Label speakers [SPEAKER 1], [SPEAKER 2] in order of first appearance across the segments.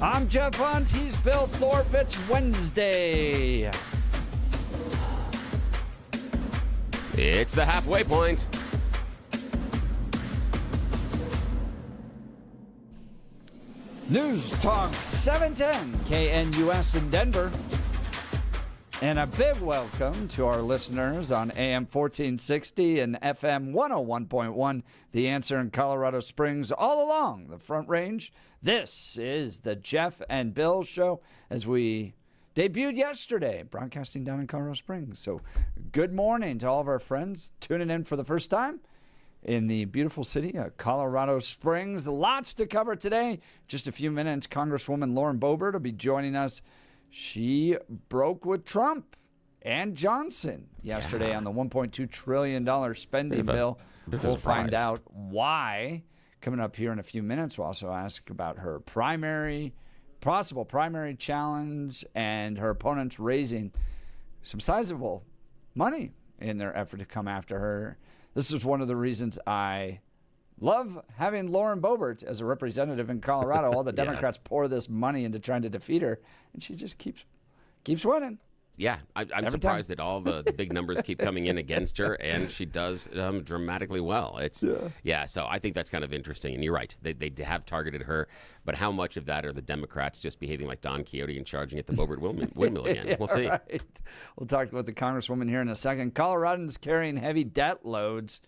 [SPEAKER 1] I'm Jeff Hunt. He's Bill Thorpe. It's Wednesday.
[SPEAKER 2] It's the halfway point.
[SPEAKER 1] News Talk 710 KNUS in Denver. And a big welcome to our listeners on AM 1460 and FM 101.1, The Answer in Colorado Springs, all along the Front Range. This is the Jeff and Bill Show, as we debuted yesterday, broadcasting down in Colorado Springs. So good morning to all of our friends tuning in for the first time in the beautiful city of Colorado Springs. Lots to cover today. Just a few minutes, Congresswoman Lauren Boebert will be joining us. She broke with Trump and Johnson yesterday on the $1.2 trillion spending bill. We'll find out why. Coming up here in a few minutes, we'll also ask about her possible primary challenge and her opponents raising some sizable money in their effort to come after her. This is one of the reasons I love having Lauren Boebert as a representative in Colorado. All the Democrats pour this money into trying to defeat her, and she just keeps winning.
[SPEAKER 2] Yeah, I'm surprised that all the big numbers keep coming in against her, and she does dramatically well. So I think that's kind of interesting, and you're right. They have targeted her, but how much of that are the Democrats just behaving like Don Quixote and charging at the Boebert windmill again? We'll see.
[SPEAKER 1] Right. We'll talk with the Congresswoman here in a second. Coloradans carrying heavy debt loads,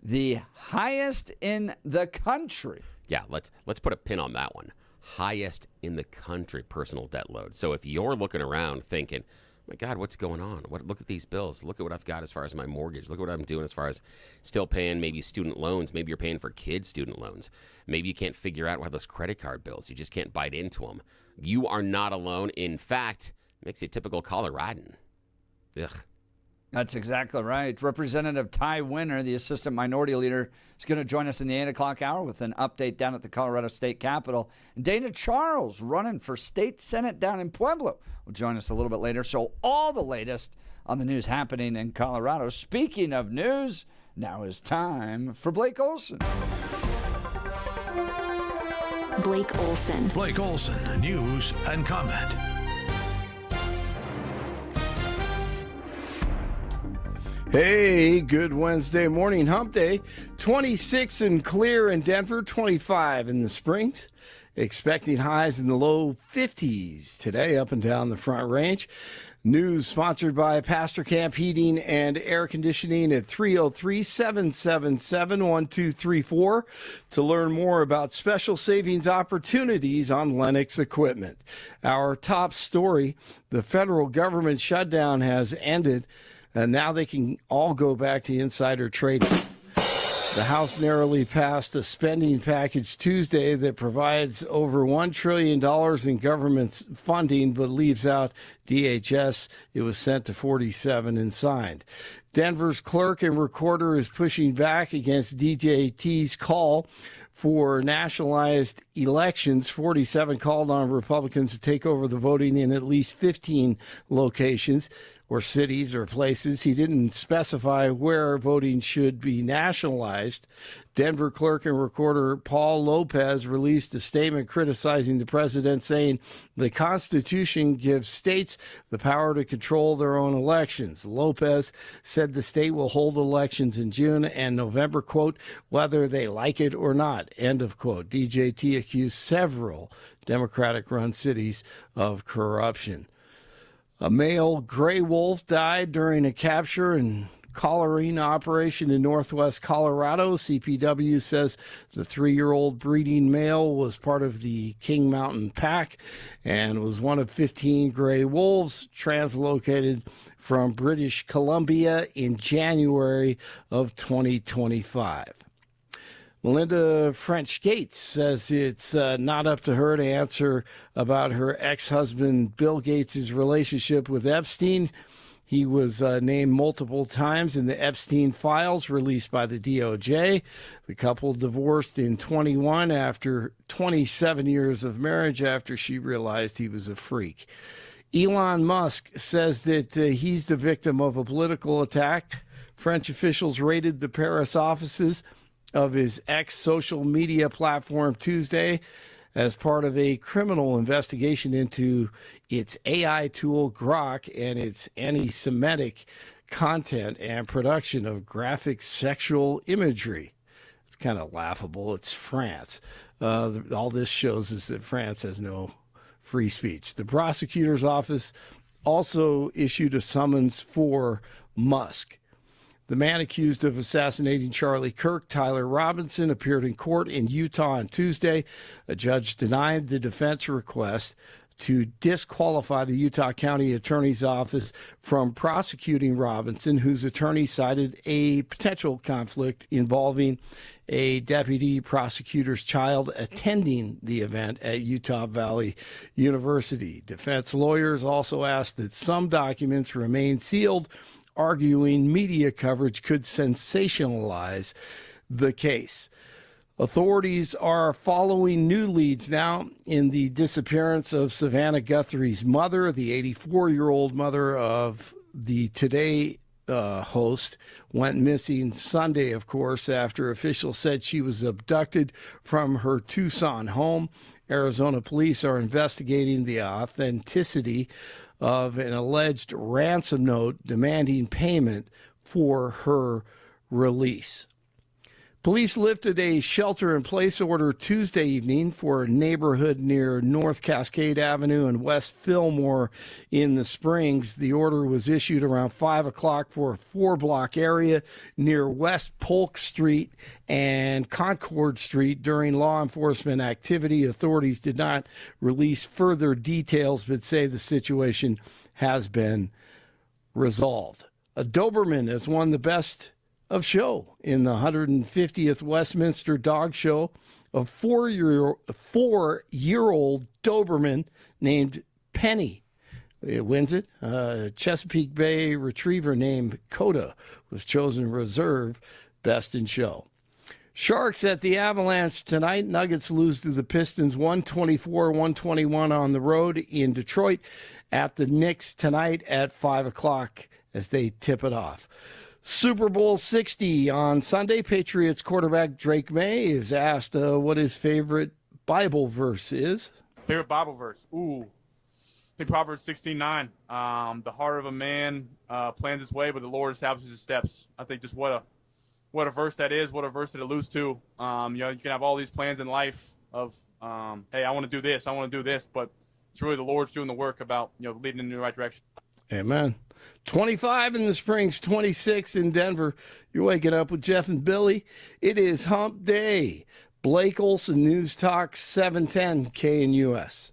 [SPEAKER 1] the highest in the country.
[SPEAKER 2] Yeah, let's put a pin on that one. Highest in the country personal debt load. So if you're looking around thinking, my God, what's going on? Look at these bills. Look at what I've got as far as my mortgage. Look at what I'm doing as far as still paying maybe student loans. Maybe you're paying for kids' student loans. Maybe you can't figure out why those credit card bills. You just can't bite into them. You are not alone. In fact, it makes you a typical Coloradan. Ugh.
[SPEAKER 1] That's exactly right. Representative Ty Winner, the assistant minority leader, is going to join us in the 8 o'clock hour with an update down at the Colorado State Capitol. And Dana Charles, running for state senate down in Pueblo, will join us a little bit later. So all the latest on the news happening in Colorado. Speaking of news, now is time for Blake Olson.
[SPEAKER 3] Blake Olson.
[SPEAKER 4] Blake Olson, news and comment.
[SPEAKER 5] Hey, good Wednesday morning, hump day. 26 and clear in Denver, 25 in the Springs. Expecting highs in the low 50s today up and down the Front Range. News sponsored by Pastor Camp Heating and Air Conditioning at 303-777-1234 to learn more about special savings opportunities on Lennox equipment. Our top story, the federal government shutdown has ended. And now they can all go back to insider trading. The House narrowly passed a spending package Tuesday that provides over $1 trillion in government funding, but leaves out DHS. It was sent to 47 and signed. Denver's clerk and recorder is pushing back against DJT's call for nationalized elections. 47 called on Republicans to take over the voting in at least 15 locations or cities or places. He didn't specify where voting should be nationalized. Denver clerk and recorder Paul Lopez released a statement criticizing the president, saying the Constitution gives states the power to control their own elections. Lopez said the state will hold elections in June and November, quote, whether they like it or not, end of quote. DJT accused several Democratic-run cities of corruption. A male gray wolf died during a capture and collaring operation in northwest Colorado. CPW says the 3-year-old breeding male was part of the King Mountain Pack and was one of 15 gray wolves translocated from British Columbia in January of 2025. Melinda French Gates says it's not up to her to answer about her ex-husband Bill Gates' relationship with Epstein. He was named multiple times in the Epstein files released by the DOJ. The couple divorced in 21 after 27 years of marriage after she realized he was a freak. Elon Musk says that he's the victim of a political attack. French officials raided the Paris offices of his ex-social media platform Tuesday as part of a criminal investigation into its AI tool Grok and its anti-Semitic content and production of graphic sexual imagery. It's kind of laughable. It's France. All this shows is that France has no free speech. The prosecutor's office also issued a summons for Musk. The man accused of assassinating Charlie Kirk, Tyler Robinson, appeared in court in Utah on Tuesday. A judge denied the defense request to disqualify the Utah County Attorney's Office from prosecuting Robinson, whose attorney cited a potential conflict involving a deputy prosecutor's child attending the event at Utah Valley University. Defense lawyers also asked that some documents remain sealed, arguing media coverage could sensationalize the case. Authorities are following new leads now in the disappearance of Savannah Guthrie's mother, the 84-year-old mother of the Today host, went missing Sunday, of course, after officials said she was abducted from her Tucson home. Arizona police are investigating the authenticity of an alleged ransom note demanding payment for her release. Police lifted a shelter-in-place order Tuesday evening for a neighborhood near North Cascade Avenue and West Fillmore in the Springs. The order was issued around 5 o'clock for a 4-block area near West Polk Street and Concord Street during law enforcement activity. Authorities did not release further details, but say the situation has been resolved. A Doberman has won the best of show in the 150th Westminster Dog Show. A four-year-old Doberman named Penny wins it. A Chesapeake Bay retriever named Coda was chosen reserve best in show. Sharks at the Avalanche tonight. Nuggets lose to the Pistons 124-121 on the road in Detroit. At the Knicks tonight at 5 o'clock as they tip it off. Super Bowl 60 on Sunday. Patriots quarterback Drake May is asked what his favorite Bible verse is.
[SPEAKER 6] Favorite Bible verse? Ooh, I think Proverbs 16:9. The heart of a man plans his way, but the Lord establishes his steps. I think just what a verse that is. What a verse it alludes to. You can have all these plans in life of, hey, I want to do this, I want to do this, but it's really the Lord's doing the work about leading in the right direction.
[SPEAKER 5] Amen. 25 in the Springs, 26 in Denver. You're waking up with Jeff and Billy. It is Hump Day. Blake Olson, News Talk 710 KNUS.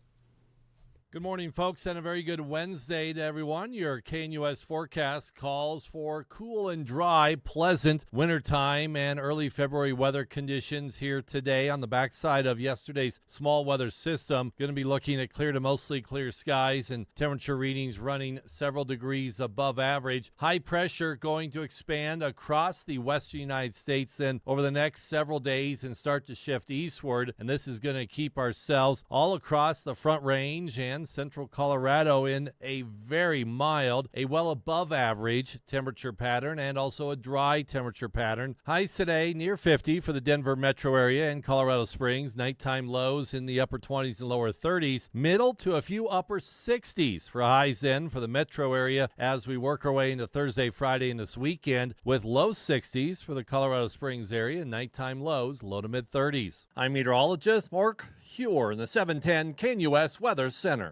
[SPEAKER 7] Good morning, folks, and a very good Wednesday to everyone. Your KNUS forecast calls for cool and dry, pleasant wintertime and early February weather conditions here today on the backside of yesterday's small weather system. Going to be looking at clear to mostly clear skies and temperature readings running several degrees above average. High pressure going to expand across the western United States then over the next several days and start to shift eastward. And this is going to keep ourselves all across the Front Range and central Colorado in a very mild, a well above average temperature pattern and also a dry temperature pattern. Highs today near 50 for the Denver metro area and Colorado Springs. Nighttime lows in the upper 20s and lower 30s. Middle to a few upper 60s for highs then for the metro area as we work our way into Thursday, Friday, and this weekend with low 60s for the Colorado Springs area. Nighttime lows low to mid 30s. I'm meteorologist Mark Huer in the 710 KNUS Weather Center.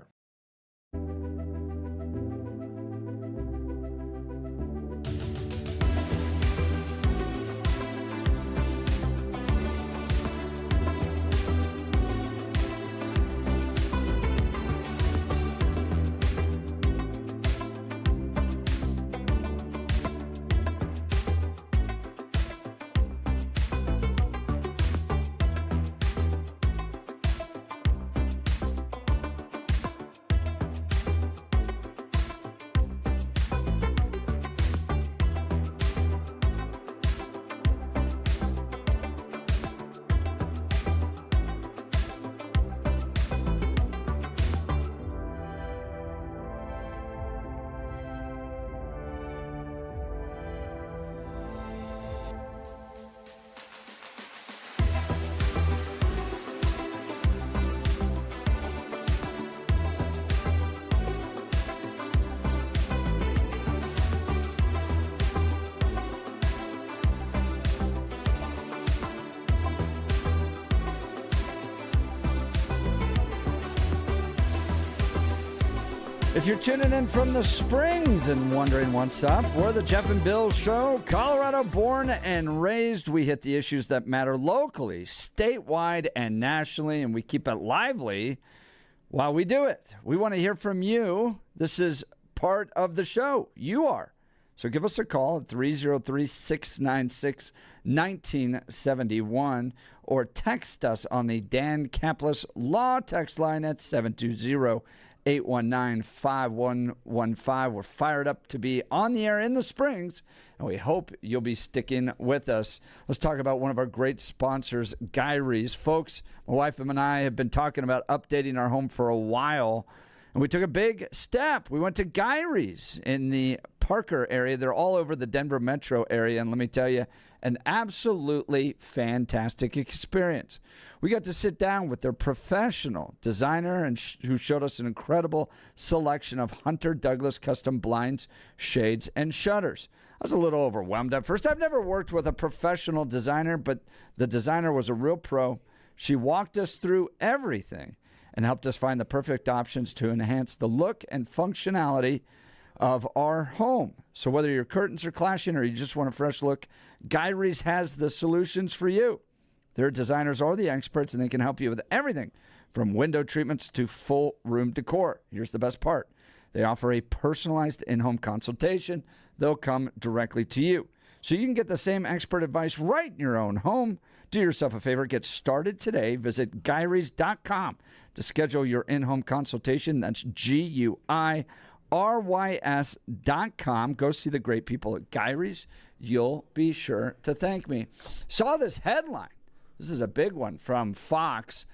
[SPEAKER 1] If you're tuning in from the Springs and wondering what's up, we're the Jeff and Bill Show. Colorado born and raised, we hit the issues that matter locally, statewide, and nationally, and we keep it lively while we do it. We want to hear from you. This is part of the show. You are. So give us a call at 303-696-1971 or text us on the Dan Caplis Law text line at 720-819-5115. We're fired up to be on the air in the Springs, and we hope you'll be sticking with us. Let's talk about one of our great sponsors, Gyrie's. Folks, my wife and I have been talking about updating our home for a while, and we took a big step. We went to Gyrie's in the Parker area. They're all over the Denver metro area, and let me tell you, an absolutely fantastic experience. We got to sit down with their professional designer and who showed us an incredible selection of Hunter Douglas custom blinds, shades, and shutters. I was a little overwhelmed at first. I've never worked with a professional designer, but the designer was a real pro. She walked us through everything and helped us find the perfect options to enhance the look and functionality of our home. So whether your curtains are clashing or you just want a fresh look, Gyrie's has the solutions for you. Their designers are the experts, and they can help you with everything from window treatments to full room decor. Here's the best part. They offer a personalized in-home consultation. They'll come directly to you. So you can get the same expert advice right in your own home. Do yourself a favor. Get started today. Visit Gyrie's.com to schedule your in-home consultation. That's GUIRYS.com. Go see the great people at Gyrie's. You'll be sure to thank me. Saw this headline. This is a big one from Fox.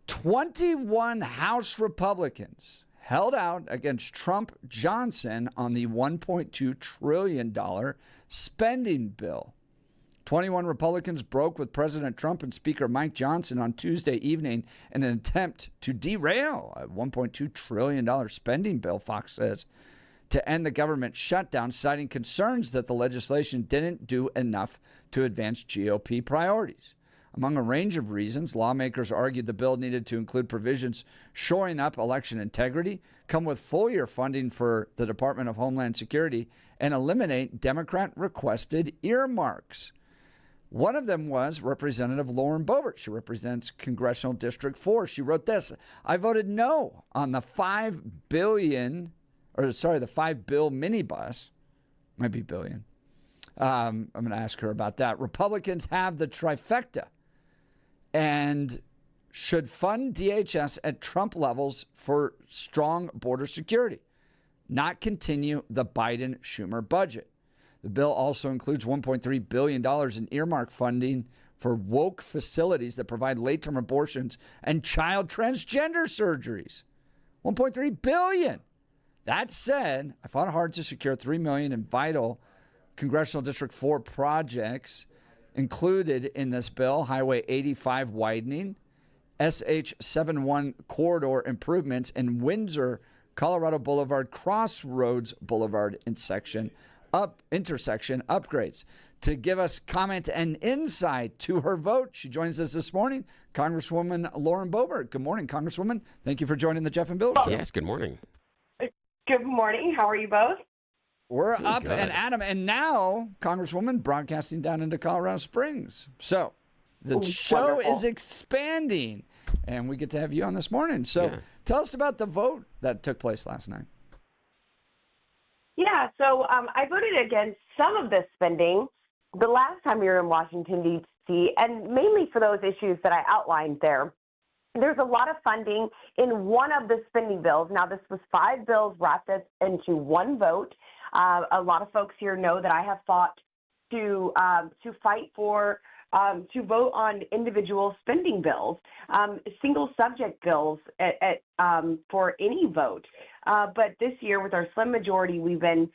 [SPEAKER 1] 21 House Republicans held out against Trump Johnson on the $1.2 trillion spending bill. 21 Republicans broke with President Trump and Speaker Mike Johnson on Tuesday evening in an attempt to derail a $1.2 trillion spending bill, Fox says, to end the government shutdown, citing concerns that the legislation didn't do enough to advance GOP priorities. Among a range of reasons, lawmakers argued the bill needed to include provisions shoring up election integrity, come with full-year funding for the Department of Homeland Security, and eliminate Democrat-requested earmarks. One of them was Representative Lauren Boebert. She represents Congressional District 4. She wrote this: I voted no on the $5 bill minibus. Might be billion. I'm going to ask her about that. Republicans have the trifecta and should fund DHS at Trump levels for strong border security, not continue the Biden-Schumer budget. The bill also includes $1.3 billion in earmark funding for woke facilities that provide late-term abortions and child transgender surgeries. $1.3 billion. That said, I fought hard to secure $3 million in vital Congressional District 4 projects included in this bill: Highway 85 widening, SH71 corridor improvements, and Windsor, Colorado Boulevard, Crossroads Boulevard intersection upgrades. To give us comment and insight to her vote, she joins us this morning, Congresswoman Lauren Boebert. Good morning, Congresswoman. Thank you for joining the Jeff and Bill Show.
[SPEAKER 2] Yes, good morning.
[SPEAKER 8] Good morning. How are you both?
[SPEAKER 1] We're up
[SPEAKER 2] good.
[SPEAKER 1] and Adam, and now, Congresswoman, broadcasting down into Colorado Springs. So the show
[SPEAKER 8] wonderful.
[SPEAKER 1] is expanding, and we get to have you on this morning. So tell us about the vote that took place last night.
[SPEAKER 8] Yeah, so I voted against some of this spending the last time we were in Washington, D.C., and mainly for those issues that I outlined there. There's a lot of funding in one of the spending bills. Now, this was 5 bills wrapped up into one vote. A lot of folks here know that I have fought to fight for to vote on individual spending bills, single subject bills for any vote. But this year, with our slim majority, we've been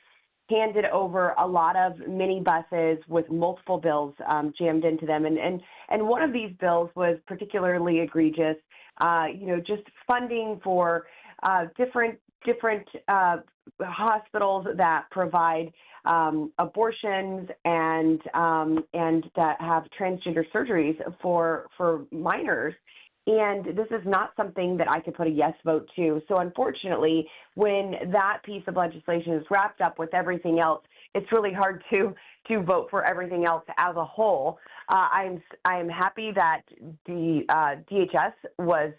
[SPEAKER 8] handed over a lot of minibuses with multiple bills jammed into them. And one of these bills was particularly egregious, just funding for different hospitals that provide abortions and that have transgender surgeries for minors. And this is not something that I could put a yes vote to. So unfortunately, when that piece of legislation is wrapped up with everything else, it's really hard to vote for everything else as a whole. I am happy that the DHS was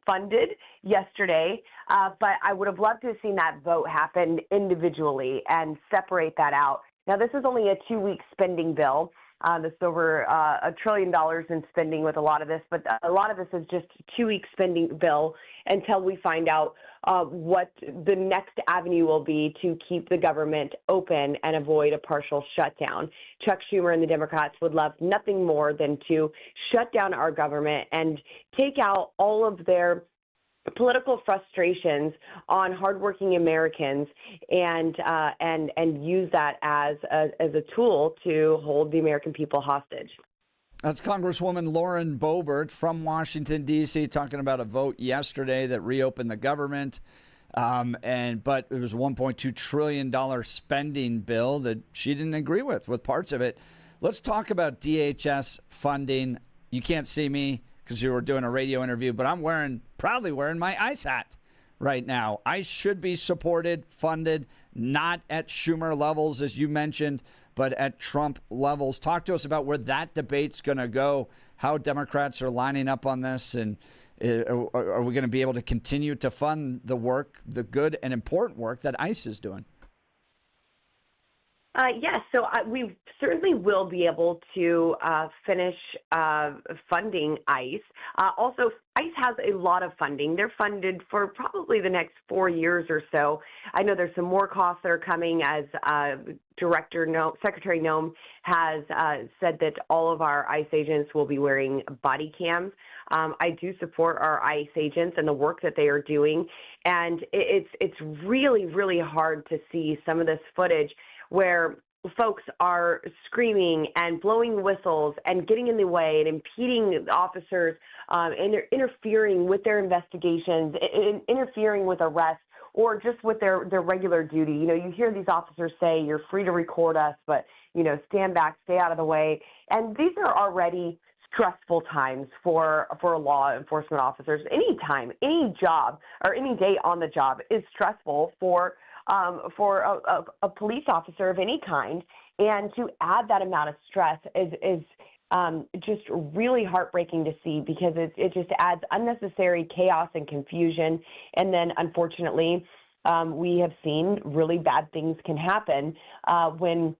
[SPEAKER 8] funded yesterday, but I would have loved to have seen that vote happen individually and separate that out. Now, this is only a 2-week spending bill. There's over $1 trillion in spending with a lot of this, but a lot of this is just a 2-week spending bill until we find out what the next avenue will be to keep the government open and avoid a partial shutdown. Chuck Schumer and the Democrats would love nothing more than to shut down our government and take out all of their political frustrations on hardworking Americans and use that as a tool to hold the American people hostage.
[SPEAKER 1] That's Congresswoman Lauren Boebert from Washington, D.C., talking about a vote yesterday that reopened the government. But it was a $1.2 trillion spending bill that she didn't agree with parts of it. Let's talk about DHS funding. You can't see me because you were doing a radio interview, but I'm proudly wearing my ICE hat right now. ICE should be supported, funded, not at Schumer levels, as you mentioned, but at Trump levels. Talk to us about where that debate's going to go, how Democrats are lining up on this, and are we going to be able to continue to fund the work, the good and important work that ICE is doing?
[SPEAKER 8] Yes, so we certainly will be able to finish funding ICE. Also, ICE has a lot of funding. They're funded for probably the next 4 years or so. I know there's some more costs that are coming as Secretary Noem has said that all of our ICE agents will be wearing body cams. I do support our ICE agents and the work that they are doing, and it's really, really hard to see some of this footage where folks are screaming and blowing whistles and getting in the way and impeding officers and they're interfering with their investigations, interfering with arrests, or just with their regular duty. You know, you hear these officers say, you're free to record us, but, stand back, stay out of the way. And these are already stressful times for law enforcement officers. Any time, any job, or any day on the job is stressful for a police officer of any kind, and to add that amount of stress is just really heartbreaking to see, because it just adds unnecessary chaos and confusion. And then, unfortunately, we have seen really bad things can happen when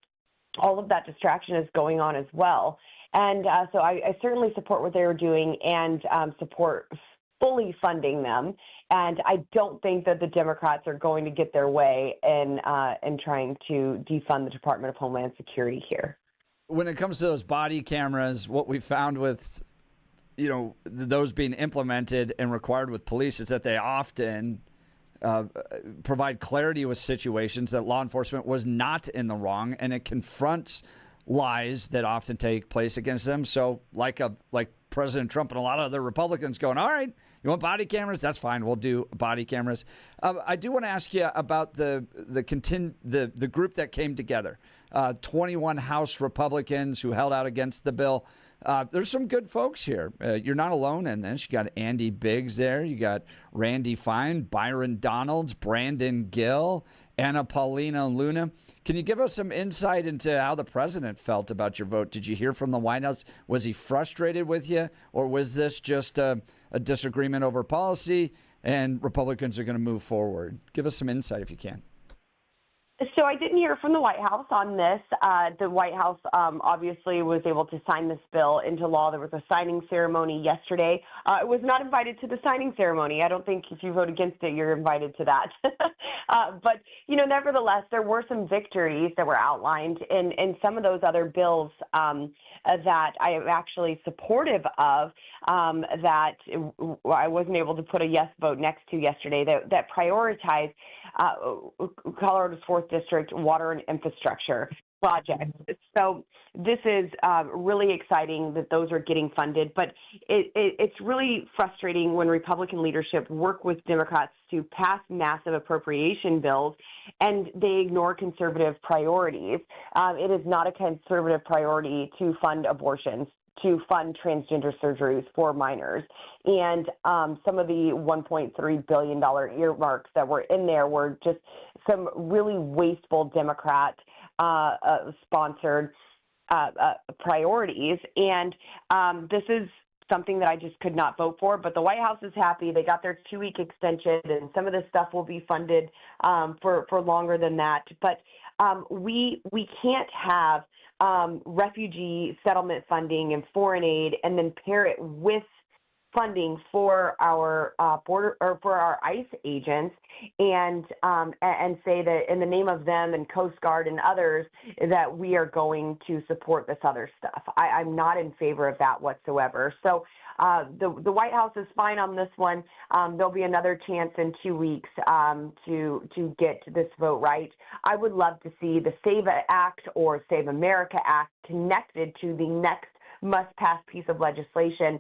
[SPEAKER 8] all of that distraction is going on as well. And so I certainly support what they were doing and support fully funding them. And I don't think that the Democrats are going to get their way in trying to defund the Department of Homeland Security here.
[SPEAKER 1] When it comes to those body cameras, what we found with, those being implemented and required with police is that they often provide clarity with situations that law enforcement was not in the wrong, and it confronts lies that often take place against them. So like President Trump and a lot of other Republicans going, all right, you want body cameras? That's fine. We'll do body cameras. I do want to ask you about the group that came together, 21 House Republicans who held out against the bill. There's some good folks here. You're not alone in this. You got Andy Biggs there. You got Randy Fine, Byron Donalds, Brandon Gill, Anna Paulina Luna. Can you give us some insight into how the president felt about your vote? Did you hear from the White House? Was he frustrated with you, or was this just a disagreement over policy and Republicans are going to move forward? Give us some insight if you can.
[SPEAKER 8] So I didn't hear from the White House on this. The White House obviously was able to sign this bill into law. There was a signing ceremony yesterday. I was not invited to the signing ceremony. I don't think if you vote against it, you're invited to that. But, nevertheless, there were some victories that were outlined in some of those other bills that I am actually supportive of, that I wasn't able to put a yes vote next to yesterday, that prioritize Colorado's 4th District water and infrastructure projects. So this is really exciting that those are getting funded, but it's really frustrating when Republican leadership work with Democrats to pass massive appropriation bills and they ignore conservative priorities. It is not a conservative priority to fund abortions, to fund transgender surgeries for minors. And some of the $1.3 billion earmarks that were in there were just some really wasteful Democrat sponsored priorities. And this is something that I just could not vote for. But the White House is happy. They got their 2-week extension, and some of this stuff will be funded for longer than that. But we can't have refugee settlement funding and foreign aid and then pair it with funding for our border or for our ICE agents and say that in the name of them and Coast Guard and others that we are going to support this other stuff. I'm not in favor of that whatsoever. So the White House is fine on this one. There'll be another chance in 2 weeks to get this vote right. I would love to see the SAVE Act or Save America Act connected to the next must-pass piece of legislation.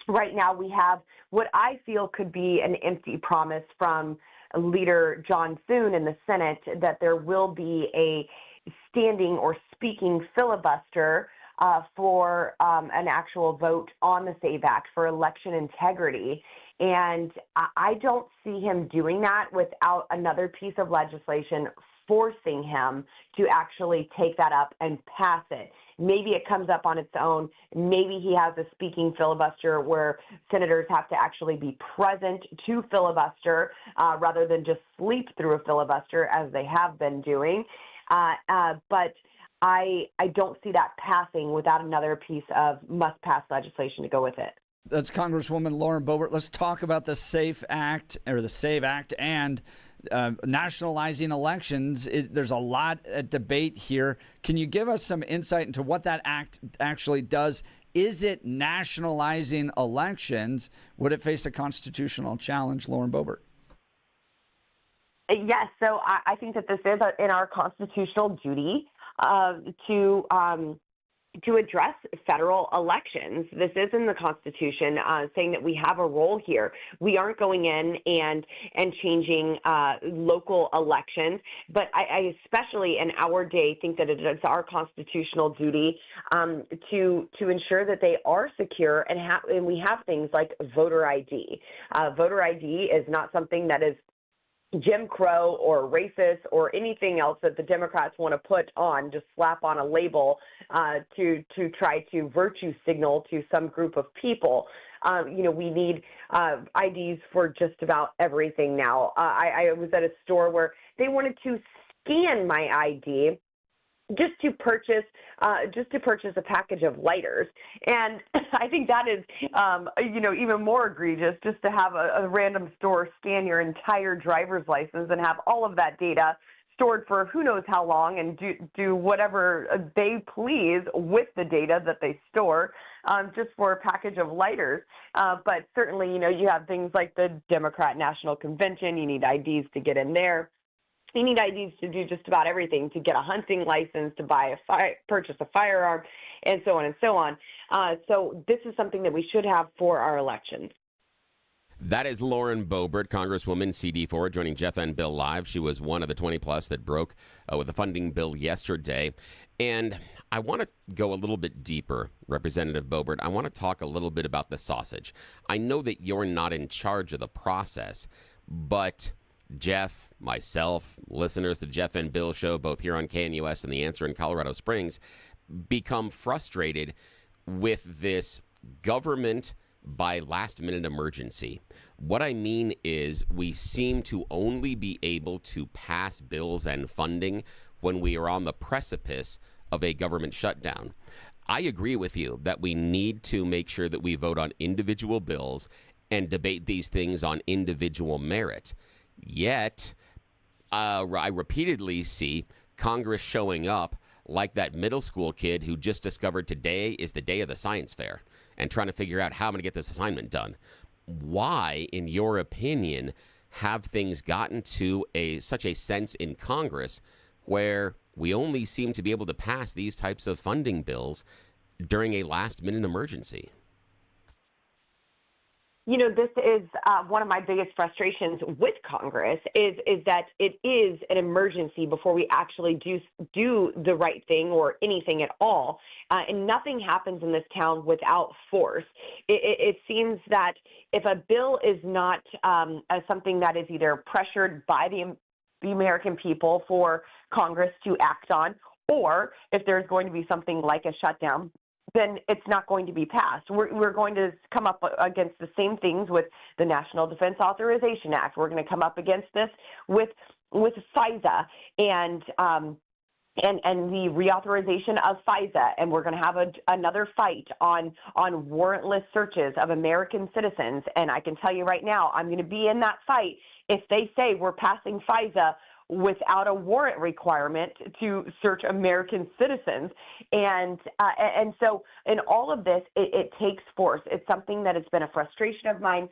[SPEAKER 8] Right now, we have what I feel could be an empty promise from Leader John Thune in the Senate that there will be a standing or speaking filibuster for an actual vote on the SAVE Act for election integrity. And I don't see him doing that without another piece of legislation forcing him to actually take that up and pass it. Maybe it comes up on its own. Maybe he has a speaking filibuster where senators have to actually be present to filibuster rather than just sleep through a filibuster as they have been doing. But I don't see that passing without another piece of must-pass legislation to go with it.
[SPEAKER 1] That's Congresswoman Lauren Boebert. Let's talk about the SAFE Act or the SAVE Act and nationalizing elections. There's a lot at debate here. Can you give us some insight into what that act actually does? Is it nationalizing elections? Would it face a constitutional challenge, Lauren Boebert?
[SPEAKER 8] Yes. So I think that this is in our constitutional duty to address federal elections. This is in the Constitution, saying that we have a role here. We aren't going in and changing local elections, but I especially in our day think that it is our constitutional duty to ensure that they are secure and we have things like voter ID. Voter ID is not something that is Jim Crow or racist or anything else that the Democrats want to put on, just slap on a label to try to virtue signal to some group of people. We need IDs for just about everything now. I was at a store where they wanted to scan my ID just to purchase a package of lighters. And I think that is, even more egregious, just to have a random store scan your entire driver's license and have all of that data stored for who knows how long and do whatever they please with the data that they store just for a package of lighters. But certainly, you have things like the Democrat National Convention. You need IDs to get in there. You need IDs to do just about everything, to get a hunting license, to purchase a firearm, and so on and so on. So this is something that we should have for our elections.
[SPEAKER 2] That is Lauren Boebert, Congresswoman CD4, joining Jeff and Bill live. She was one of the 20-plus that broke with the funding bill yesterday. And I want to go a little bit deeper, Representative Boebert. I want to talk a little bit about the sausage. I know that you're not in charge of the process, but Jeff, myself, listeners to the Jeff and Bill show, both here on KNUS and The Answer in Colorado Springs, become frustrated with this government by last-minute emergency. What I mean is we seem to only be able to pass bills and funding when we are on the precipice of a government shutdown. I agree with you that we need to make sure that we vote on individual bills and debate these things on individual merit. Yet, I repeatedly see Congress showing up like that middle school kid who just discovered today is the day of the science fair and trying to figure out how I'm going to get this assignment done. Why, in your opinion, have things gotten to such a sense in Congress where we only seem to be able to pass these types of funding bills during a last-minute emergency?
[SPEAKER 8] This is one of my biggest frustrations with Congress is that it is an emergency before we actually do the right thing or anything at all. And nothing happens in this town without force. It seems that if a bill is not something that is either pressured by the American people for Congress to act on, or if there's going to be something like a shutdown, then it's not going to be passed. We're going to come up against the same things with the National Defense Authorization Act. We're going to come up against this with FISA and the reauthorization of FISA, and we're going to have another fight on warrantless searches of American citizens. And I can tell you right now, I'm going to be in that fight if they say we're passing FISA without a warrant requirement to search American citizens. And so in all of this, it takes force. It's something that has been a frustration of mine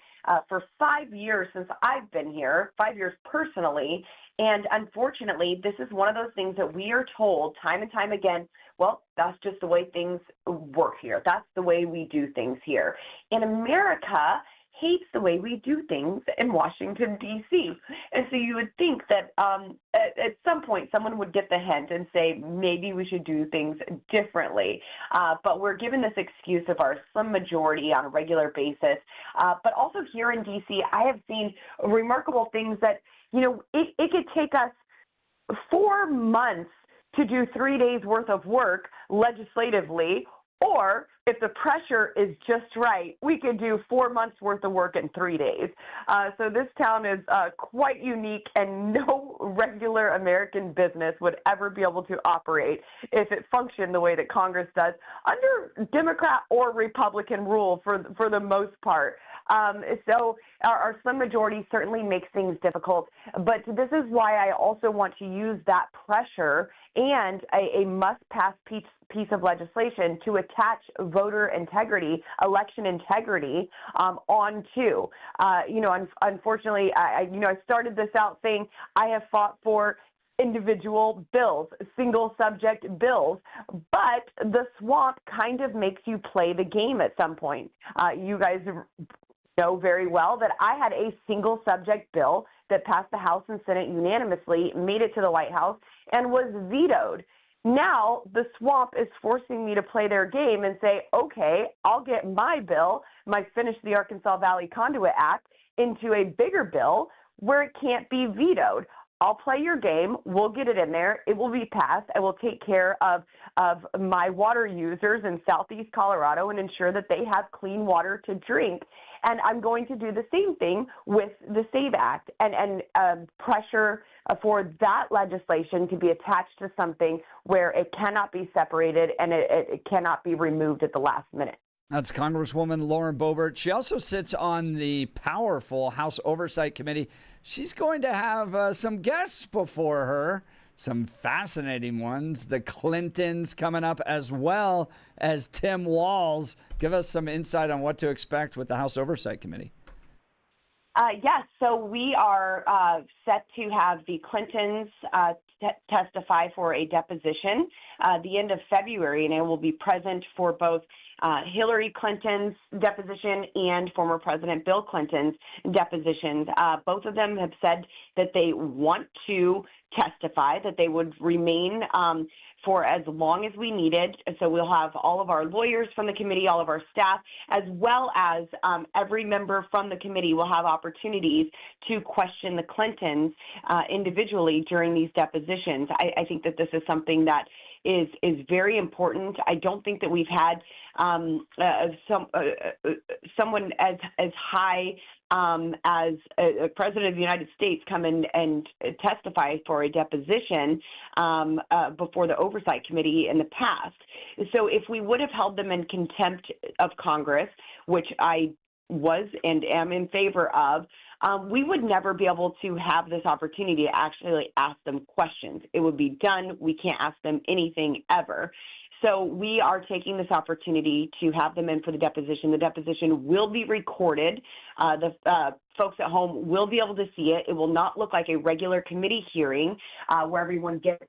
[SPEAKER 8] for 5 years since I've been here, 5 years personally. And unfortunately, this is one of those things that we are told time and time again, well, that's just the way things work here. That's the way we do things here. And America hates the way we do things in Washington, D.C. And so you would think that at some point someone would get the hint and say maybe we should do things differently. But we're given this excuse of our slim majority on a regular basis. But also here in D.C., I have seen remarkable things that, it could take us 4 months to do 3 days worth of work legislatively, or if the pressure is just right, we could do 4 months worth of work in 3 days. So this town is quite unique, and no regular American business would ever be able to operate if it functioned the way that Congress does under Democrat or Republican rule for the most part. So our slim majority certainly makes things difficult, but this is why I also want to use that pressure and a must-pass piece of legislation to attach voter integrity, election integrity onto. Unfortunately, I started this out saying I have fought for individual bills, single subject bills, but the swamp kind of makes you play the game at some point. You guys know very well that I had a single subject bill that passed the House and Senate unanimously, made it to the White House, and was vetoed. Now the swamp is forcing me to play their game and say, okay, I'll get my bill, my Finish the Arkansas Valley Conduit Act, into a bigger bill where it can't be vetoed. I'll play your game. We'll get it in there. It will be passed. I will take care of my water users in southeast Colorado and ensure that they have clean water to drink. And I'm going to do the same thing with the SAVE Act and pressure for that legislation to be attached to something where it cannot be separated and it cannot be removed at the last minute.
[SPEAKER 1] That's Congresswoman Lauren Boebert. She also sits on the powerful House Oversight Committee. She's going to have some guests before her, some fascinating ones. The Clintons coming up, as well as Tim Walz. Give us some insight on what to expect with the House Oversight Committee.
[SPEAKER 8] Yes, so we are set to have the Clintons testify for a deposition the end of February, and I will be present for both Hillary Clinton's deposition and former President Bill Clinton's depositions. Both of them have said that they want to testify, that they would remain for as long as we needed. So we'll have all of our lawyers from the committee, all of our staff, as well as every member from the committee will have opportunities to question the Clintons individually during these depositions. I think that this is something that is very important. I don't think that we've had someone as high as a president of the United States come in and testify for a deposition before the Oversight Committee in the past. So if we would have held them in contempt of Congress, which I was and am in favor of, we would never be able to have this opportunity to actually ask them questions. It would be done. We can't ask them anything ever. So we are taking this opportunity to have them in for the deposition. The deposition will be recorded. The folks at home will be able to see it. It will not look like a regular committee hearing where everyone gets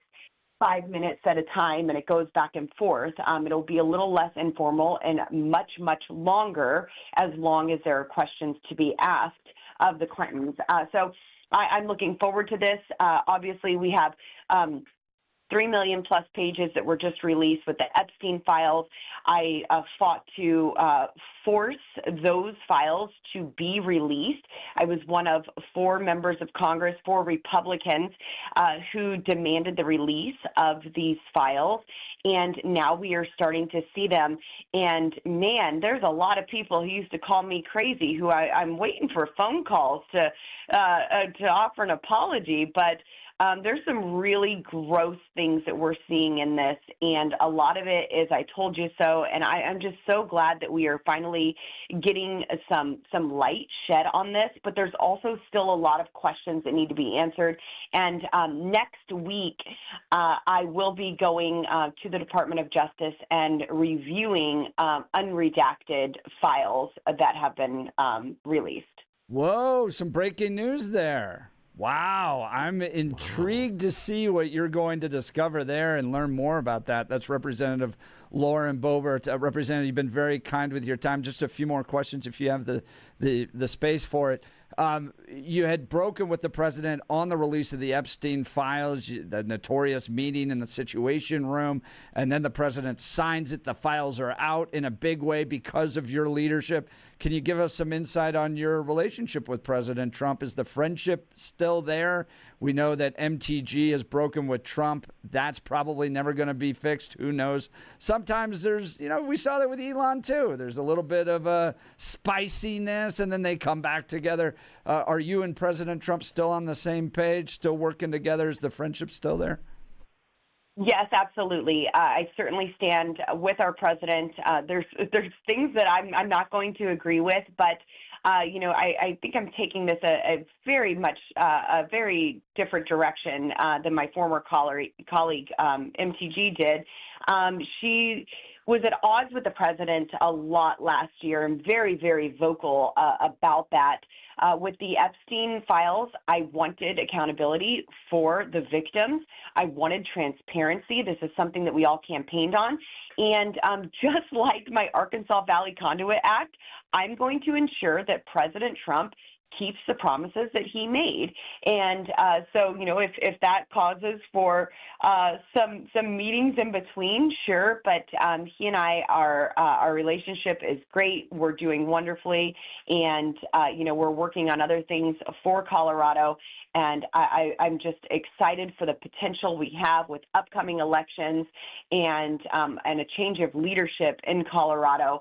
[SPEAKER 8] 5 minutes at a time, and it goes back and forth. It'll be a little less informal and much, much longer, as long as there are questions to be asked of the Clintons. So I'm looking forward to this. Obviously, we have 3 million plus pages that were just released with the Epstein files. I fought to force those files to be released. I was one of 4 members of Congress, 4 Republicans, who demanded the release of these files. And now we are starting to see them. And man, there's a lot of people who used to call me crazy, who I'm waiting for phone calls to offer an apology. But there's some really gross things that we're seeing in this, and a lot of it is I told you so, and I'm just so glad that we are finally getting some light shed on this, but there's also still a lot of questions that need to be answered. And next week, I will be going to the Department of Justice and reviewing unredacted files that have been released.
[SPEAKER 1] Whoa, some breaking news there. Wow, I'm intrigued to see what you're going to discover there and learn more about that. That's Representative Lauren Boebert. Representative, you've been very kind with your time. Just a few more questions if you have the space for it. You had broken with the president on the release of the Epstein files, the notorious meeting in the Situation Room, and then the president signs it. The files are out in a big way because of your leadership. Can you give us some insight on your relationship with President Trump? Is the friendship still there? We know that MTG has broken with Trump. That's probably never going to be fixed. Who knows? Sometimes there's, we saw that with Elon too. There's a little bit of a spiciness, and then they come back together. Are you and President Trump still on the same page, still working together? Is the friendship still there?
[SPEAKER 8] Yes, absolutely. I certainly stand with our president. There's things that I'm not going to agree with, but I think I'm taking this a very much a very different direction than my former colleague MTG did. She was at odds with the president a lot last year and very, very vocal about that. With the Epstein files, I wanted accountability for the victims. I wanted transparency. This is something that we all campaigned on. And just like my Arkansas Valley Conduit Act, I'm going to ensure that President Trump keeps the promises that he made. And so, if that causes for some meetings in between, sure. But he and I, our relationship is great. We're doing wonderfully. And, we're working on other things for Colorado. And I'm just excited for the potential we have with upcoming elections and a change of leadership in Colorado.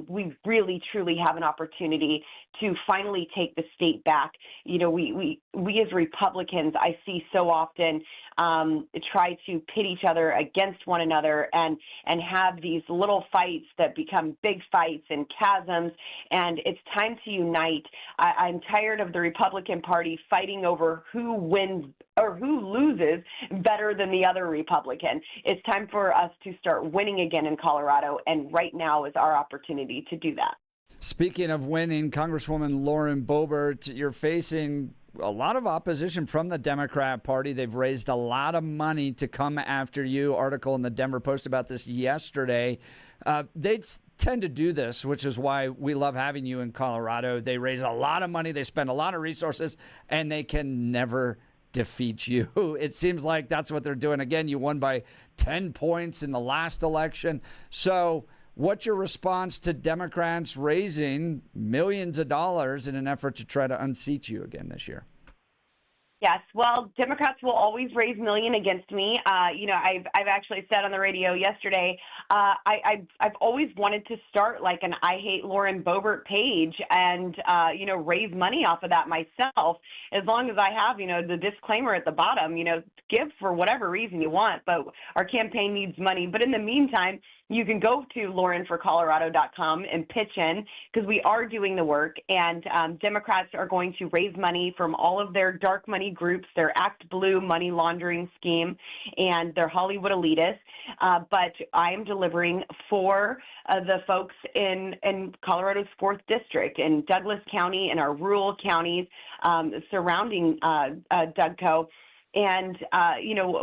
[SPEAKER 8] We really, truly have an opportunity to finally take the state back. We as Republicans, I see so often try to pit each other against one another and have these little fights that become big fights and chasms. And it's time to unite. I'm tired of the Republican Party fighting over who wins or who loses better than the other Republican. It's time for us to start winning again in Colorado, and right now is our opportunity to do that.
[SPEAKER 1] Speaking of winning, Congresswoman Lauren Boebert, you're facing a lot of opposition from the Democrat Party. They've raised a lot of money to come after you. Article in the Denver Post about this yesterday. They tend to do this, which is why we love having you in Colorado. They raise a lot of money, they spend a lot of resources, and they can never defeat you. It seems like that's what they're doing. Again, you won by 10 points in the last election. So what's your response to Democrats raising millions of dollars in an effort to try to unseat you again this year?
[SPEAKER 8] Yes, well, Democrats will always raise million against me. I've actually said on the radio yesterday, I've always wanted to start like an I Hate Lauren Boebert page and raise money off of that myself. As long as I have the disclaimer at the bottom, give for whatever reason you want, but our campaign needs money. But in the meantime, you can go to laurenforcolorado.com and pitch in, because we are doing the work, and Democrats are going to raise money from all of their dark money groups, their Act Blue money laundering scheme, and their Hollywood elitists. But I am delivering for the folks in Colorado's 4th District, in Douglas County, and our rural counties surrounding Dougco. And,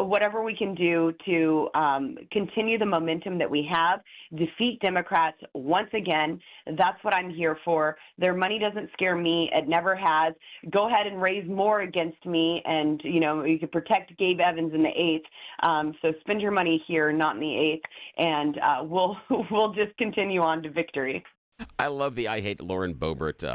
[SPEAKER 8] whatever we can do to continue the momentum that we have, defeat Democrats once again, that's what I'm here for. Their money doesn't scare me. It never has. Go ahead and raise more against me, and, you can protect Gabe Evans in the 8th. So spend your money here, not in the 8th, and we'll just continue on to victory.
[SPEAKER 2] I love the I Hate Lauren Boebert,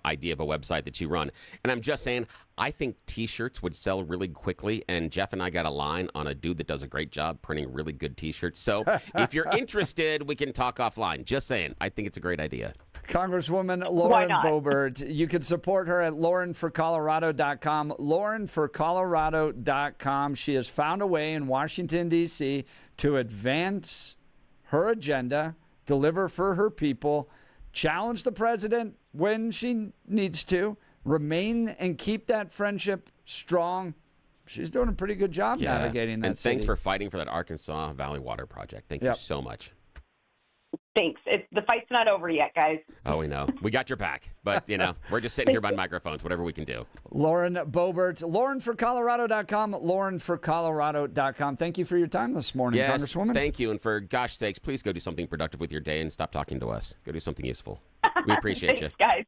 [SPEAKER 2] idea of a website that you run. And I'm just saying, I think T-shirts would sell really quickly. And Jeff and I got a line on a dude that does a great job printing really good T-shirts. So if you're interested, we can talk offline. Just saying, I think it's a great idea.
[SPEAKER 1] Congresswoman Lauren Boebert. You can support her at laurenforcolorado.com. Laurenforcolorado.com. She has found a way in Washington, D.C. to advance her agenda, deliver for her people, challenge the president when she needs to, remain and keep that friendship strong. She's doing a pretty good job navigating that.
[SPEAKER 2] And thanks for fighting for that Arkansas Valley Water Project. Thank you so much.
[SPEAKER 8] Thanks. The fight's not over yet, guys.
[SPEAKER 2] Oh, we know. We got your back. But, we're just sitting here by microphones, whatever we can do.
[SPEAKER 1] Lauren Boebert, laurenforcolorado.com, laurenforcolorado.com. Thank you for your time this morning, Congresswoman.
[SPEAKER 2] Thank you. And for gosh sakes, please go do something productive with your day and stop talking to us. Go do something useful. We appreciate you.
[SPEAKER 8] Guys.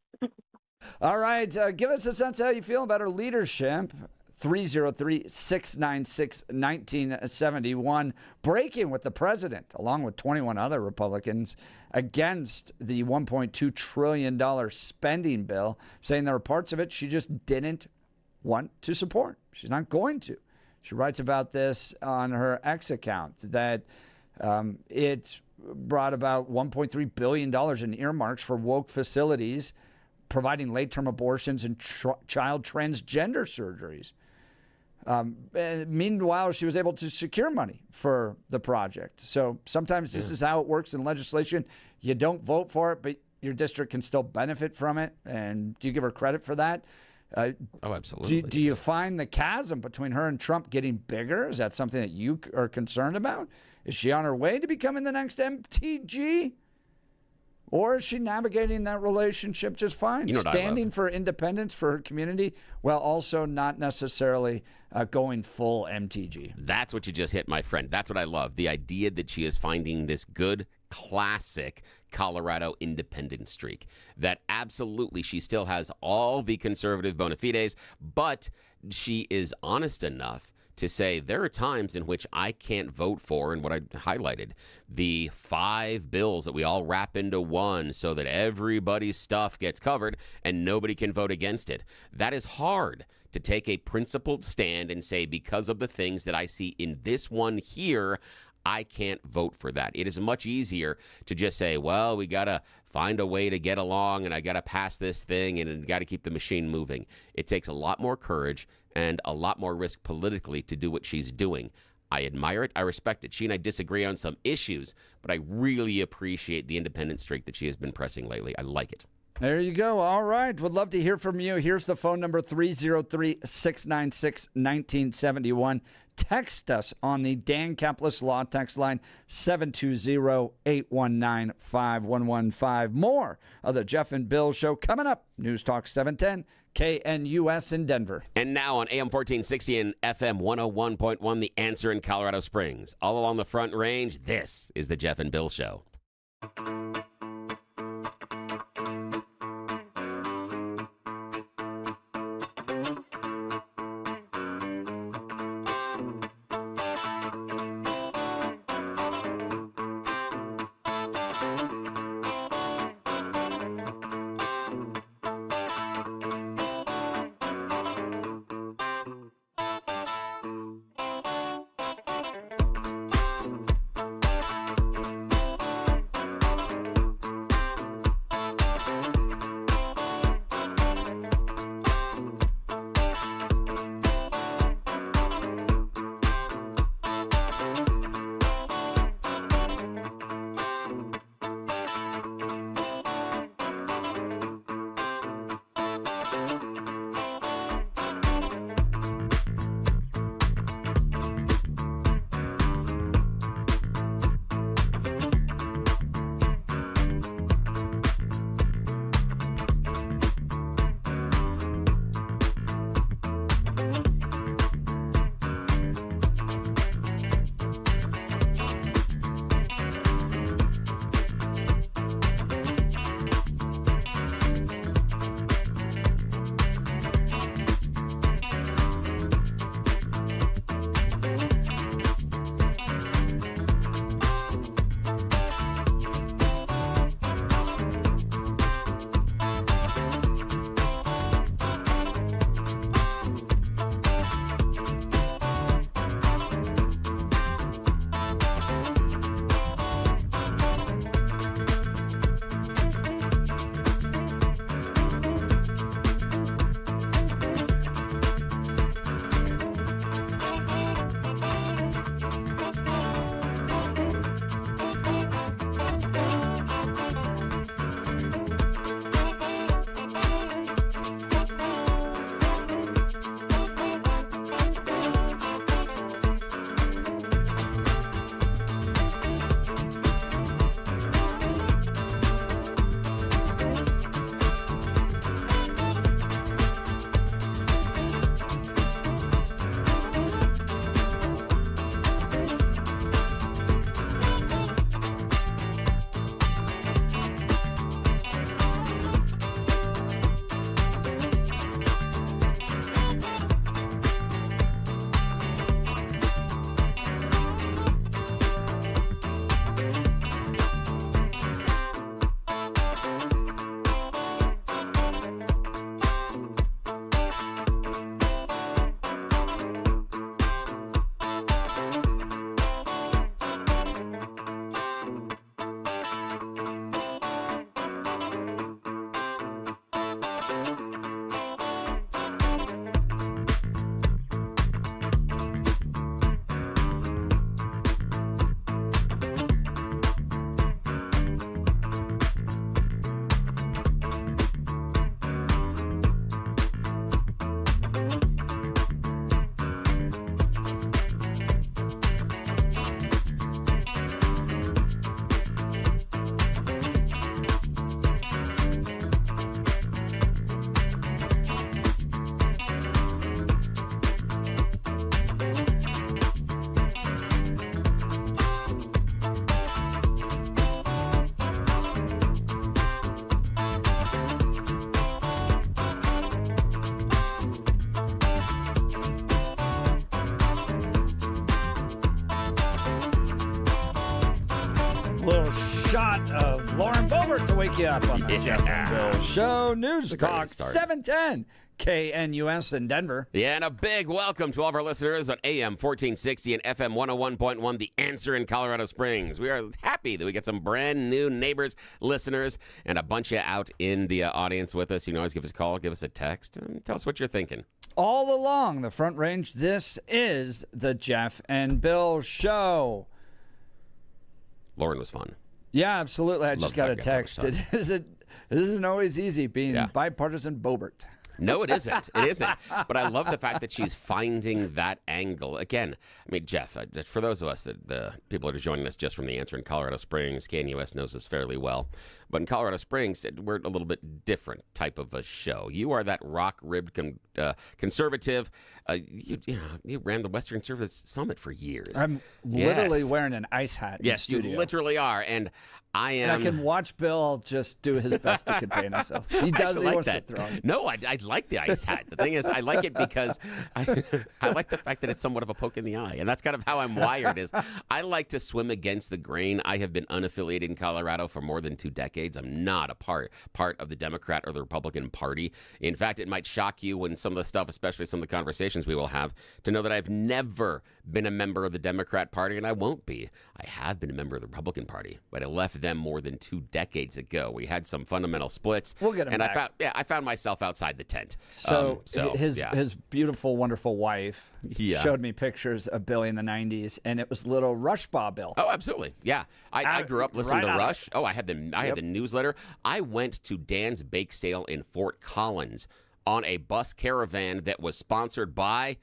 [SPEAKER 1] All right. Give us a sense of how you feel about her leadership. 303-696-1971, breaking with the president, along with 21 other Republicans, against the $1.2 trillion spending bill, saying there are parts of it she just didn't want to support. She's not going to. She writes about this on her X account, that it brought about $1.3 billion in earmarks for woke facilities, providing late-term abortions and child transgender surgeries. Meanwhile, she was able to secure money for the project. So sometimes this is how it works in legislation. You don't vote for it, but your district can still benefit from it. And do you give her credit for that?
[SPEAKER 2] Oh, absolutely.
[SPEAKER 1] Do you find the chasm between her and Trump getting bigger? Is that something that you are concerned about? Is she on her way to becoming the next MTG? Or is she navigating that relationship just fine? Standing for independence for her community, while also not necessarily going full MTG.
[SPEAKER 2] That's what you just hit, my friend. That's what I love. The idea that she is finding this good, classic Colorado independent streak. That absolutely she still has all the conservative bona fides, but she is honest enough to say there are times in which I can't vote for, and what I highlighted, the 5 bills that we all wrap into one so that everybody's stuff gets covered and nobody can vote against it. That is hard to take a principled stand and say, because of the things that I see in this one here, I can't vote for that. It is much easier to just say, well, we got to find a way to get along and I got to pass this thing and got to keep the machine moving. It takes a lot more courage and a lot more risk politically to do what she's doing. I admire it. I respect it. She and I disagree on some issues, but I really appreciate the independent streak that she has been pressing lately. I like it.
[SPEAKER 1] There you go. All right. Would love to hear from you. Here's the phone number, 303-696-1971. Text us on the Dan Kemplis Law text line, 720-819-5115. More of the Jeff and Bill Show coming up. News Talk 710, KNUS in Denver.
[SPEAKER 2] And now on AM 1460 and FM 101.1, The Answer in Colorado Springs. All along the Front Range, this is the Jeff and Bill Show.
[SPEAKER 1] little shot of Lauren Boebert to wake you up on the Jeff and Bill Show. News Talk 710 KNUS in Denver.
[SPEAKER 2] Yeah, and a big welcome to all of our listeners on AM 1460 and FM 101.1, The Answer in Colorado Springs. We are happy that we get some brand new neighbors, listeners, and a bunch of you out in the audience with us. You can always give us a call, give us a text, and tell us what you're thinking.
[SPEAKER 1] All along the Front Range, this is the Jeff and Bill Show.
[SPEAKER 2] Lauren was fun.
[SPEAKER 1] Yeah, absolutely. I just got a text. It isn't always easy being bipartisan Boebert.
[SPEAKER 2] No, it isn't. It isn't. But I love the fact that she's finding that angle. Again, I mean, Jeff, for those of us, the people that are joining us just from The Answer in Colorado Springs, KNUS knows us fairly well. But in Colorado Springs, we're a little bit different type of a show. You are that rock-ribbed conservative. You ran the Western Conservative Summit for years.
[SPEAKER 1] I'm literally wearing an ice hat in the studio.
[SPEAKER 2] Yes, you literally are. And I am.
[SPEAKER 1] And I can watch Bill just do his best to contain himself. He does. He wants to throw.
[SPEAKER 2] No, I like the ice hat. The thing is, I like it because I like the fact that it's somewhat of a poke in the eye, and that's kind of how I'm wired. Is I like to swim against the grain. I have been unaffiliated in Colorado for more than 2 decades. I'm not a part of the Democrat or the Republican Party. In fact, it might shock you when some of the stuff, especially some of the conversations we will have, to know that I've never been a member of the Democrat Party, and I won't be. I have been a member of the Republican Party, but I left them more than 2 decades ago. We had some fundamental splits.
[SPEAKER 1] We'll get them back.
[SPEAKER 2] I found myself outside the tent.
[SPEAKER 1] So his beautiful, wonderful wife showed me pictures of Billy in the 90s, and it was little Rushbaugh Bill.
[SPEAKER 2] Oh, absolutely. Yeah. I grew up listening to Rush. Oh, I had the newsletter. I went to Dan's Bake Sale in Fort Collins on a bus caravan that was sponsored by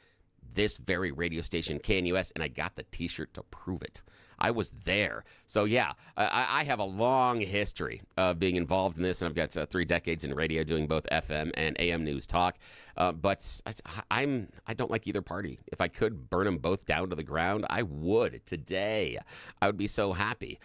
[SPEAKER 2] this very radio station, KNUS, and I got the T-shirt to prove it. I was there. So, yeah, I have a long history of being involved in this, and I've got 3 decades in radio doing both FM and AM news talk. But I don't like either party. If I could burn them both down to the ground, I would today. I would be so happy.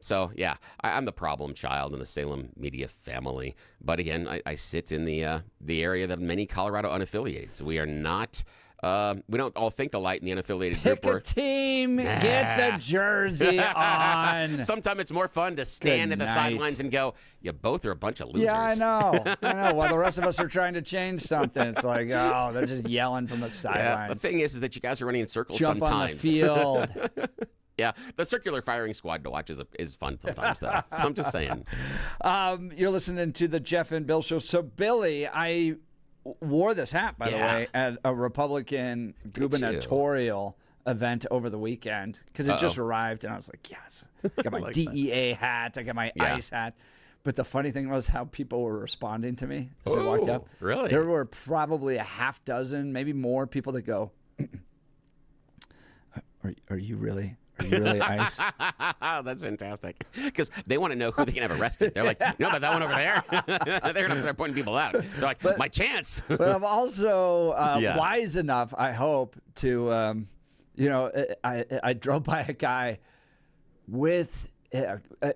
[SPEAKER 2] So, yeah, I'm the problem child in the Salem media family. But, again, I sit in the area that many Colorado unaffiliated. So we are not... we don't all think alike in the unaffiliated group.
[SPEAKER 1] Pick a team, get the jersey on.
[SPEAKER 2] Sometimes it's more fun to stand at the sidelines and go, you both are a bunch of losers.
[SPEAKER 1] Yeah, I know. While the rest of us are trying to change something, it's like, oh, they're just yelling from the sidelines.
[SPEAKER 2] The thing is that you guys are running in circles
[SPEAKER 1] Jump
[SPEAKER 2] sometimes.
[SPEAKER 1] On the field.
[SPEAKER 2] Yeah, the circular firing squad to watch is fun sometimes, though. So I'm just saying.
[SPEAKER 1] You're listening to the Jeff and Bill Show. So, Billy, I wore this hat, by the way, at a Republican gubernatorial event over the weekend because it just arrived, and I was like, yes. I got my DEA hat. I got my ICE hat. But the funny thing was how people were responding to me as I walked up.
[SPEAKER 2] Really?
[SPEAKER 1] There were probably a half dozen, maybe more people that go, are you really... Are you really ICE?
[SPEAKER 2] That's fantastic. Because they want to know who they can have arrested. They're like, you know about that one over there? They're going to start pointing people out. They're like, my chance.
[SPEAKER 1] But I'm also wise enough, I hope, to, I drove by a guy with,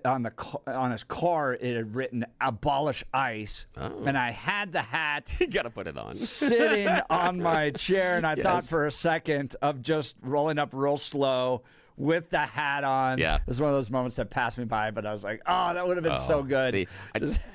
[SPEAKER 1] on his car, it had written, abolish ICE. Oh. And I had the hat.
[SPEAKER 2] You got to put it on.
[SPEAKER 1] Sitting on my chair. And I thought for a second of just rolling up real slow with the hat on.
[SPEAKER 2] Yeah.
[SPEAKER 1] It was one of those moments that passed me by, but I was like, oh, that would have been so good.
[SPEAKER 2] See,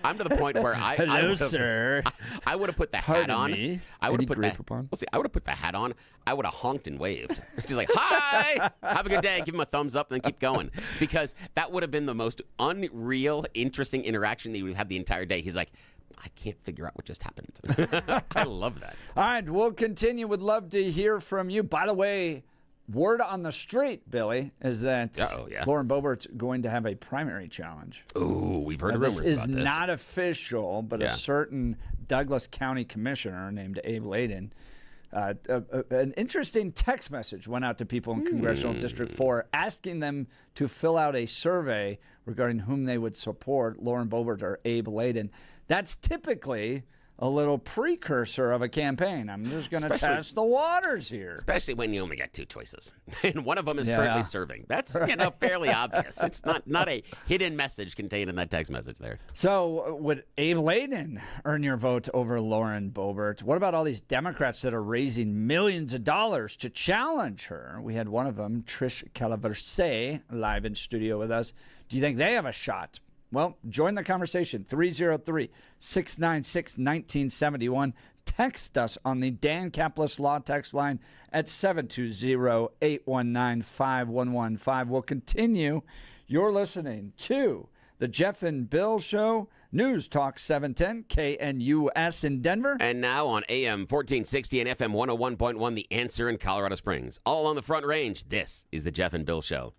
[SPEAKER 2] I'm to the point where
[SPEAKER 1] Hello, sir.
[SPEAKER 2] I would have put the hat on.
[SPEAKER 1] Me?
[SPEAKER 2] I would have put the hat on. I would have honked and waved. She's like, hi, have a good day. Give him a thumbs up and then keep going. Because that would have been the most unreal, interesting interaction that you would have the entire day. He's like, I can't figure out what just happened. I love that.
[SPEAKER 1] All right, we'll continue. Would love to hear from you. By the way, word on the street, Billy, is that Lauren Boebert's going to have a primary challenge.
[SPEAKER 2] Ooh, we've heard rumors about this.
[SPEAKER 1] This is not official, but a certain Douglas County commissioner named Abe Layden, an interesting text message went out to people in Congressional District 4 asking them to fill out a survey regarding whom they would support, Lauren Boebert or Abe Layden. That's typically a little precursor of a campaign. I'm just going to test the waters here.
[SPEAKER 2] Especially when you only got two choices. And one of them is currently serving. That's, fairly obvious. It's not a hidden message contained in that text message there.
[SPEAKER 1] So would Abe Layden earn your vote over Lauren Boebert? What about all these Democrats that are raising millions of dollars to challenge her? We had one of them, Trish Calaverse, live in studio with us. Do you think they have a shot? Well, join the conversation, 303-696-1971. Text us on the Dan Caplis Law text line at 720-819-5115. We'll continue. You're listening to The Jeff and Bill Show, News Talk 710, KNUS in Denver.
[SPEAKER 2] And now on AM 1460 and FM 101.1, The Answer in Colorado Springs. All on the Front Range, this is The Jeff and Bill Show.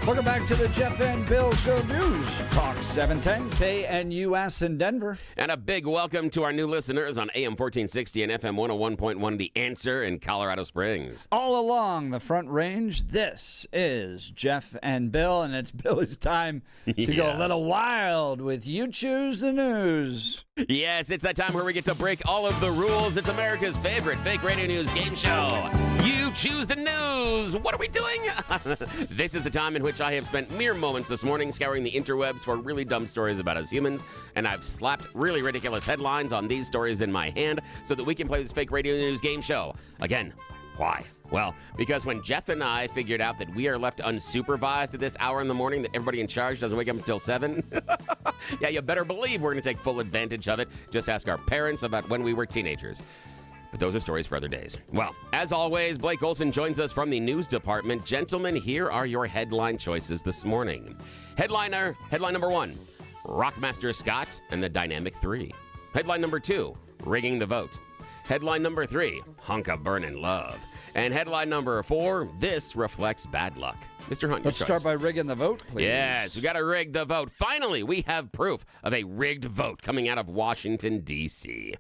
[SPEAKER 1] Welcome back to the Jeff and Bill Show News Talk 710 KNUS in Denver.
[SPEAKER 2] And a big welcome to our new listeners on AM 1460 and FM 101.1 The Answer in Colorado Springs.
[SPEAKER 1] All along the Front Range, this is Jeff and Bill, and it's Billy's time to go a little wild with You Choose the News.
[SPEAKER 2] Yes, it's that time where we get to break all of the rules. It's America's favorite fake radio news game show. You Choose the News. What are we doing? This is the time in which I have spent mere moments this morning scouring the interwebs for really dumb stories about us humans, and I've slapped really ridiculous headlines on these stories in my hand so that we can play this fake radio news game show. Again, why? Well, because when Jeff and I figured out that we are left unsupervised at this hour in the morning, that everybody in charge doesn't wake up until 7, yeah, you better believe we're going to take full advantage of it. Just ask our parents about when we were teenagers. But those are stories for other days. Well, as always, Blake Olson joins us from the news department. Gentlemen, here are your headline choices this morning. Headline number 1, Rockmaster Scott and the Dynamic 3. Headline number 2, Rigging the Vote. Headline number 3, Hunk of Burnin' Love. And headline number 4, This Reflects Bad Luck. Mr. Hunt,
[SPEAKER 1] Let's start by rigging the vote, please.
[SPEAKER 2] Yes, we got to rig the vote. Finally, we have proof of a rigged vote coming out of Washington, D.C.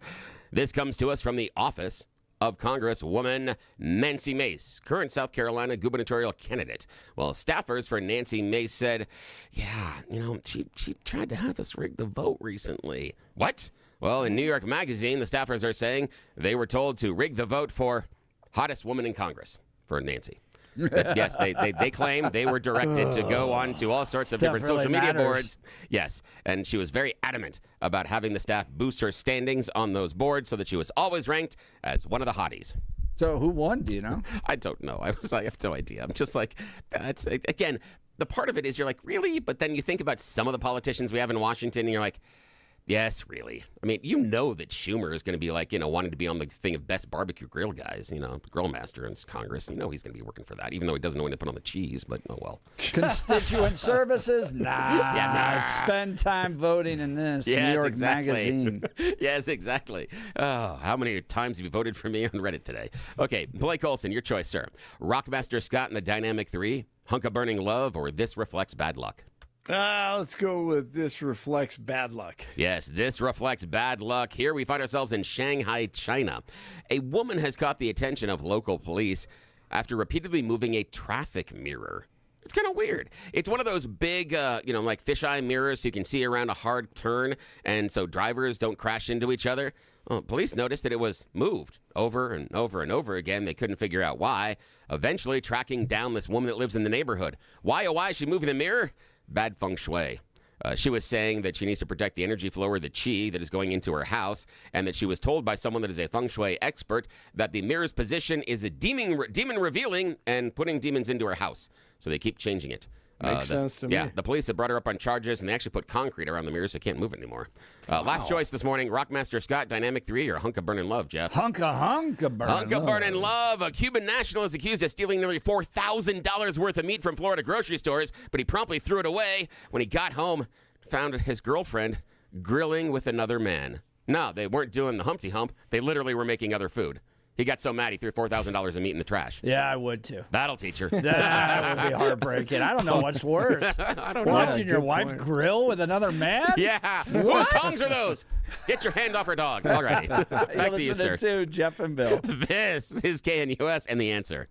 [SPEAKER 2] This comes to us from the office of Congresswoman Nancy Mace, current South Carolina gubernatorial candidate. Well, staffers for Nancy Mace said, yeah, she tried to have us rig the vote recently. What? Well, in New York Magazine, the staffers are saying they were told to rig the vote for hottest woman in Congress for Nancy. But yes, they claim they were directed to go on to all sorts of different social media boards. Yes, and she was very adamant about having the staff boost her standings on those boards so that she was always ranked as one of the hotties.
[SPEAKER 1] So who won, do you know?
[SPEAKER 2] I don't know. I have no idea. I'm just like, that's again, the part of it is you're like, really? But then you think about some of the politicians we have in Washington and you're like, yes, really. I mean, you know that Schumer is going to be like, wanting to be on the thing of best barbecue grill guys, grill master in Congress. You know he's going to be working for that, even though he doesn't know when to put on the cheese, but oh well.
[SPEAKER 1] Constituent services? Nah.
[SPEAKER 2] Yeah, nah.
[SPEAKER 1] Spend time voting in this.
[SPEAKER 2] Yes,
[SPEAKER 1] New York
[SPEAKER 2] exactly.
[SPEAKER 1] Magazine.
[SPEAKER 2] Yes, exactly. Oh, how many times have you voted for me on Reddit today? Okay, Blake Olson, your choice, sir. Rockmaster Scott and the Dynamic 3, Hunk of Burning Love, or This Reflects Bad Luck?
[SPEAKER 5] Let's go with This Reflects Bad Luck.
[SPEAKER 2] Yes, this reflects bad luck. Here we find ourselves in Shanghai, China. A woman has caught the attention of local police after repeatedly moving a traffic mirror. It's kind of weird. It's one of those big, like fisheye mirrors so you can see around a hard turn, and so drivers don't crash into each other. Well, police noticed that it was moved over and over and over again. They couldn't figure out why. Eventually tracking down this woman that lives in the neighborhood. Why is she moving the mirror? Bad feng shui. She was saying that she needs to protect the energy flow or the chi that is going into her house, and that she was told by someone that is a feng shui expert that the mirror's position is a demon revealing and putting demons into her house. So they keep changing it.
[SPEAKER 5] Makes sense to me.
[SPEAKER 2] Yeah, the police have brought her up on charges, and they actually put concrete around the mirror so it can't move it anymore. Last choice this morning, Rockmaster Scott, Dynamic 3, or Hunk of Burnin' Love, Jeff?
[SPEAKER 1] Hunk of
[SPEAKER 2] Burnin' Love. A Cuban national is accused of stealing nearly $4,000 worth of meat from Florida grocery stores, but he promptly threw it away when he got home, found his girlfriend grilling with another man. No, they weren't doing the Humpty Hump. They literally were making other food. He got so mad he threw $4,000 of meat in the trash.
[SPEAKER 1] Yeah, I would too.
[SPEAKER 2] That'll teach her.
[SPEAKER 1] That would be heartbreaking. I don't know what's worse.
[SPEAKER 2] I don't know.
[SPEAKER 1] Watching your wife grill with another man?
[SPEAKER 2] Yeah. Whose tongues are those? Get your hand off her dogs. All righty. Back to you, sir.
[SPEAKER 1] To Jeff and Bill.
[SPEAKER 2] This is KNUS and The Answer.